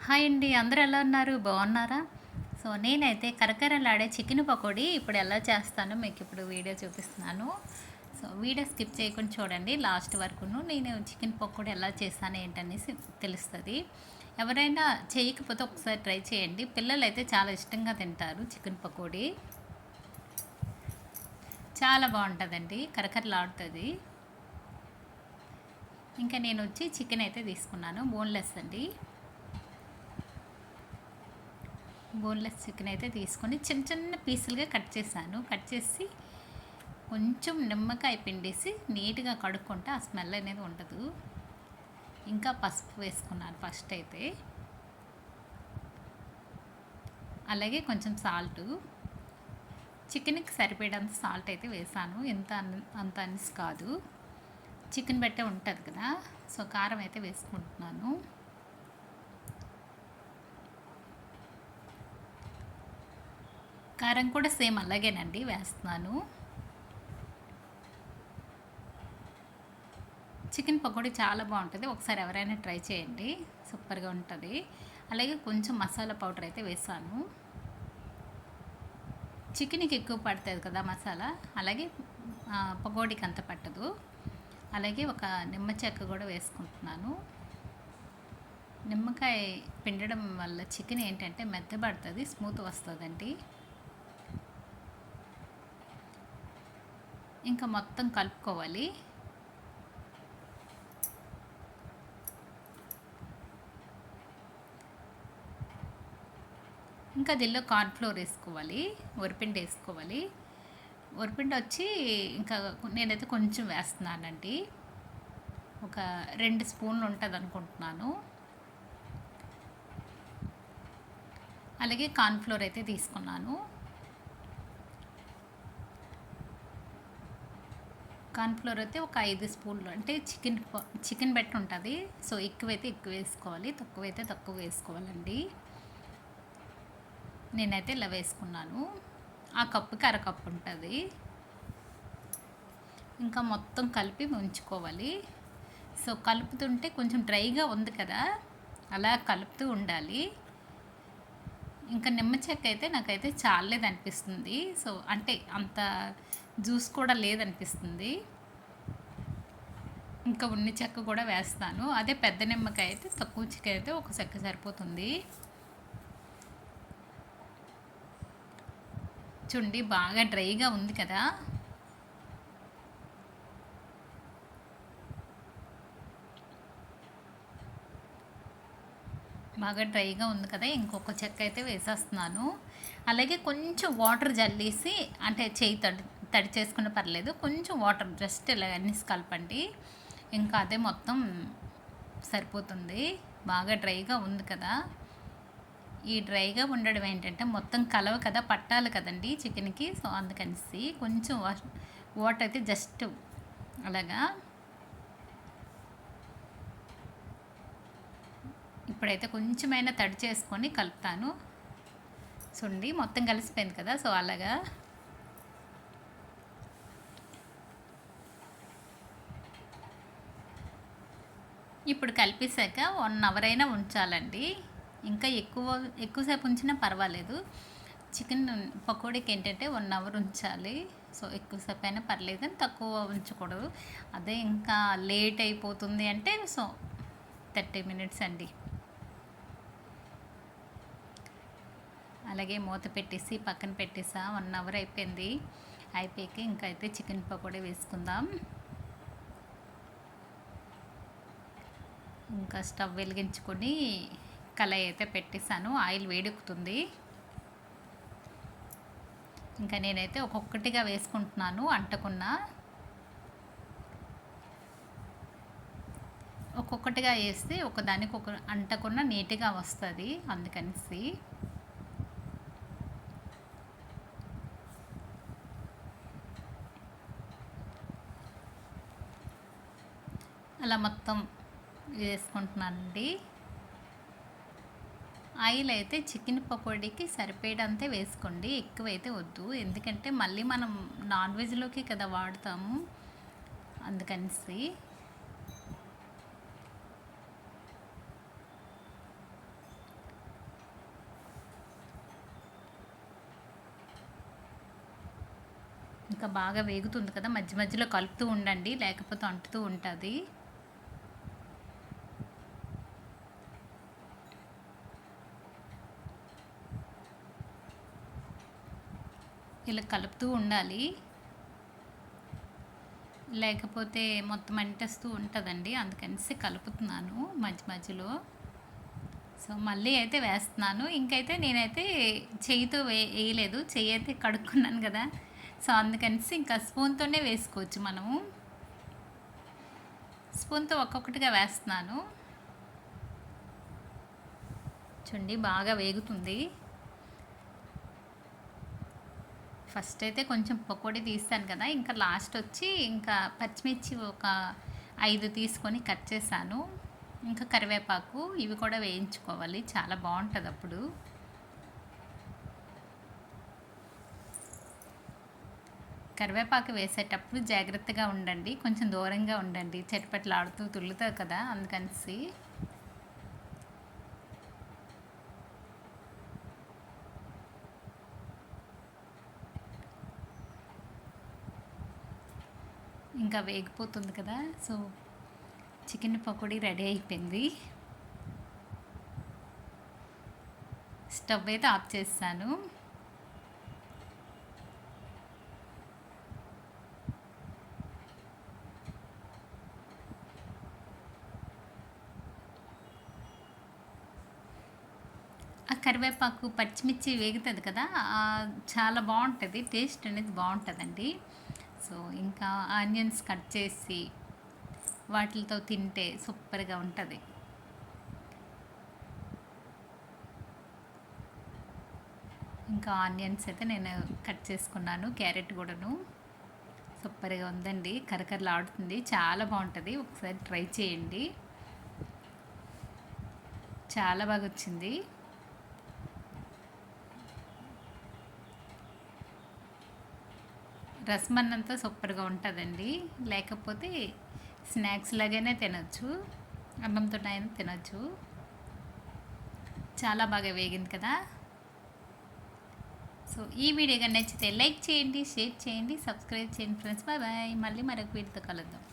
Hi అండి. అందరూ ఎలా ఉన్నారు? బాగున్నారా? సో, నేనైతే కరకరలాడే చికెన్ పకోడీ ఇప్పుడు ఎలా చేస్తానో మీకిప్పుడు వీడియో చూపిస్తున్నాను. సో, వీడియో స్కిప్ చేయకుండా చూడండి లాస్ట్ వరకును. నేను చికెన్ పకోడీ ఎలా చేశాను ఏంటనేసి తెలుస్తది. ఎవరైనా చేయకపోతే ఒకసారి ట్రై చేయండి. పిల్లలైతే చాలా ఇష్టంగా తింటారు చికెన్ పకోడీ. చాలా బావుంటదండి. కరకరలాడుతది. ఇంకా నేనొచ్చి చికెన్ అయితే తీసుకున్నాను. బోన్‌లెస్ అండి. బోన్లెస్ చికెన్ అయితే తీసుకొని చిన్న చిన్న పీసులుగా కట్ చేశాను. కట్ చేసి కొంచెం నిమ్మకాయ పిండేసి నీట్గా కడుక్కుంటే ఆ స్మెల్ అనేది ఉండదు. ఇంకా పసుపు వేసుకున్నాను ఫస్ట్ అయితే, అలాగే కొంచెం సాల్టు, చికెన్కి సరిపడేంత సాల్ట్ అయితే వేసాను. అంత అనేసి కాదు, చికెన్ బట్టే ఉంటుంది కదా. సో కారం అయితే వేసుకుంటున్నాను. కారం కూడా సేమ్ అలాగేనండి వేస్తున్నాను. చికెన్ పకోడీ చాలా బాగుంటుంది. ఒకసారి ఎవరైనా ట్రై చేయండి, సూపర్గా ఉంటుంది. అలాగే కొంచెం మసాలా పౌడర్ అయితే వేసాను. చికెన్కి ఎక్కువ పడుతుంది కదా మసాలా, అలాగే పకోడీకి అంత పట్టదు. అలాగే ఒక నిమ్మ చెక్క కూడా వేసుకుంటున్నాను. నిమ్మకాయ పిండడం వల్ల చికెన్ ఏంటంటే మెత్తబడుతుంది, స్మూత్ వస్తుందండి. ఇంకా మొత్తం కలుపుకోవాలి. ఇంకా దీనిలో కార్న్‌ఫ్లోర్ వేసుకోవాలి, వరిపిండి వేసుకోవాలి. వరిపిండి వచ్చి ఇంకా నేనైతే కొంచెం వేస్తున్నానండి. ఒక 2 స్పూన్లు ఉంటుంది అనుకుంటున్నాను. అలాగే కార్న్‌ఫ్లోర్ అయితే తీసుకున్నాను. కార్న్‌ఫ్లోర్ అయితే ఒక 5 స్పూన్లు, అంటే చికెన్ బట్టి ఉంటుంది. సో ఎక్కువైతే ఎక్కువ వేసుకోవాలి, తక్కువైతే తక్కువ వేసుకోవాలండి. నేనైతే ఇలా వేసుకున్నాను. ఆ కప్పుకి అరకప్పు ఉంటుంది. ఇంకా మొత్తం కలిపి ఉంచుకోవాలి. సో కలుపుతుంటే కొంచెం డ్రైగా ఉంది కదా, అలా కలుపుతూ ఉండాలి. ఇంకా నిమ్మ చెక్క అయితే నాకైతే చాలేదనిపిస్తుంది. సో అంటే అంత జ్యూస్ కూడా లేదనిపిస్తుంది. ఇంకా ఉన్ని చెక్క కూడా వేస్తాను. అదే పెద్ద నిమ్మకాయ అయితే తక్కువ చికెన్ అయితే ఒక చెక్క సరిపోతుంది. చూడండి బాగా డ్రైగా ఉంది కదా. బాగా డ్రైగా ఉంది కదా, ఇంకొక చెక్క అయితే వేసేస్తున్నాను. అలాగే కొంచెం వాటర్ జల్లేసి, అంటే చేయి తడి చేసుకున్న పర్లేదు, కొంచెం వాటర్ జస్ట్ ఇలా అన్నిసి కలపండి. ఇంకా అదే మొత్తం సరిపోతుంది. బాగా డ్రైగా ఉంది కదా. ఈ డ్రైగా ఉండడం ఏంటంటే మొత్తం కలవ కదా, పట్టాలి కదండి చికెన్కి. సో అందుకనేసి కొంచెం వాటర్ అయితే జస్ట్ అలాగా. ఇప్పుడైతే కొంచెమైనా తడి చేసుకొని కలుపుతాను. చూడండి మొత్తం కలిసిపోయింది కదా. సో అలాగా ఇప్పుడు కలిపేశాక 1 అవర్ అయినా ఉంచాలండి. ఇంకా ఎక్కువసేపు ఉంచినా పర్వాలేదు. చికెన్ పకోడీకి ఏంటంటే 1 అవర్ ఉంచాలి. సో ఎక్కువసేపు అయినా పర్లేదు, కానీ తక్కువ ఉంచకూడదు. అదే ఇంకా లేట్ అయిపోతుంది అంటే సో 30 మినిట్స్ అండి. అలాగే మూత పెట్టేసి పక్కన పెట్టేసా. 1 అవర్ అయిపోయింది. అయిపోయాక ఇంకా అయితే చికెన్ పకోడీ వేసుకుందాం. ఇంకా స్టవ్ వెలిగించుకొని కళాయి అయితే పెట్టేశాను. ఆయిల్ వేడెక్కుతుంది. ఇంకా నేనైతే ఒక్కొక్కటిగా వేసుకుంటున్నాను. ఒక్కొక్కటిగా వేస్తే ఒకదానికి ఒక అంటకుండా నీట్గా వస్తుంది, అందుకనేసి. అలా మొత్తం వేసుకుంటున్నానండి. ఆయిల్ అయితే చికెన్ పకోడీకి సరిపోయేటంతే వేసుకోండి, ఎక్కువైతే వద్దు. ఎందుకంటే మళ్ళీ మనం నాన్ వెజ్లోకి కదా వాడతాము, అందుకనేసి. ఇంకా బాగా వేగుతుంది కదా, మధ్య మధ్యలో కలుపుతూ ఉండండి, లేకపోతే అంటుతూ ఉంటుంది. ఇలా కలుపుతూ ఉండాలి, లేకపోతే మొత్తం అంటేస్తూ ఉంటుందండి. అందుకనేసి కలుపుతున్నాను మధ్య మధ్యలో. సో మళ్ళీ అయితే వేస్తున్నాను. ఇంకైతే నేనైతే చెయ్యితో వేయలేదు, చెయ్యి అయితే కడుక్కున్నాను కదా. సో అందుకనేసి ఇంకా స్పూన్తోనే వేసుకోవచ్చు మనము. స్పూన్తో ఒక్కొక్కటిగా వేస్తున్నాను. చూడండి బాగా వేగుతుంది. ఫస్ట్ అయితే కొంచెం పకోడీ తీస్తాను కదా, ఇంకా లాస్ట్ వచ్చి ఇంకా పచ్చిమిర్చి ఒక 5 తీసుకొని కట్ చేశాను. ఇంకా కరివేపాకు ఇవి కూడా వేయించుకోవాలి, చాలా బాగుంటుంది అప్పుడు. కరివేపాకు వేసేటప్పుడు జాగ్రత్తగా ఉండండి, కొంచెం దూరంగా ఉండండి, చెట్పట్లాడుతూ తుల్లుతుంది కదా, అందుకనేసి. ఇంకా వేగిపోతుంది కదా. సో చికెన్ పకోడీ రెడీ అయిపోయింది. స్టవ్ అయితే ఆఫ్ చేస్తాను. ఆ కరివేపాకు పచ్చిమిర్చి వేగుతుంది కదా, చాలా బాగుంటుంది, టేస్ట్ అనేది బాగుంటుందండి. సో ఇంకా ఆనియన్స్ కట్ చేసి వాటితో తింటే సూపర్గా ఉంటుంది. ఇంకా ఆనియన్స్ అయితే నేను కట్ చేసుకున్నాను, క్యారెట్ కూడాను. సూపర్గా ఉందండి, కరకరలాడుతుంది, చాలా బాగుంటుంది. ఒకసారి ట్రై చేయండి, చాలా బాగా వచ్చింది. రసం అన్నంతో సూపర్గా ఉంటుందండి, లేకపోతే స్నాక్స్ లాగానే తినొచ్చు, అన్నంతో అయినా తినొచ్చు. చాలా బాగా వేగింది కదా. సో ఈ వీడియో కానీ నచ్చితే లైక్ చేయండి, షేర్ చేయండి, సబ్స్క్రైబ్ చేయండి ఫ్రెండ్స్. Bye bye. మళ్ళీ మరొక వీడియోతో కలుద్దాం.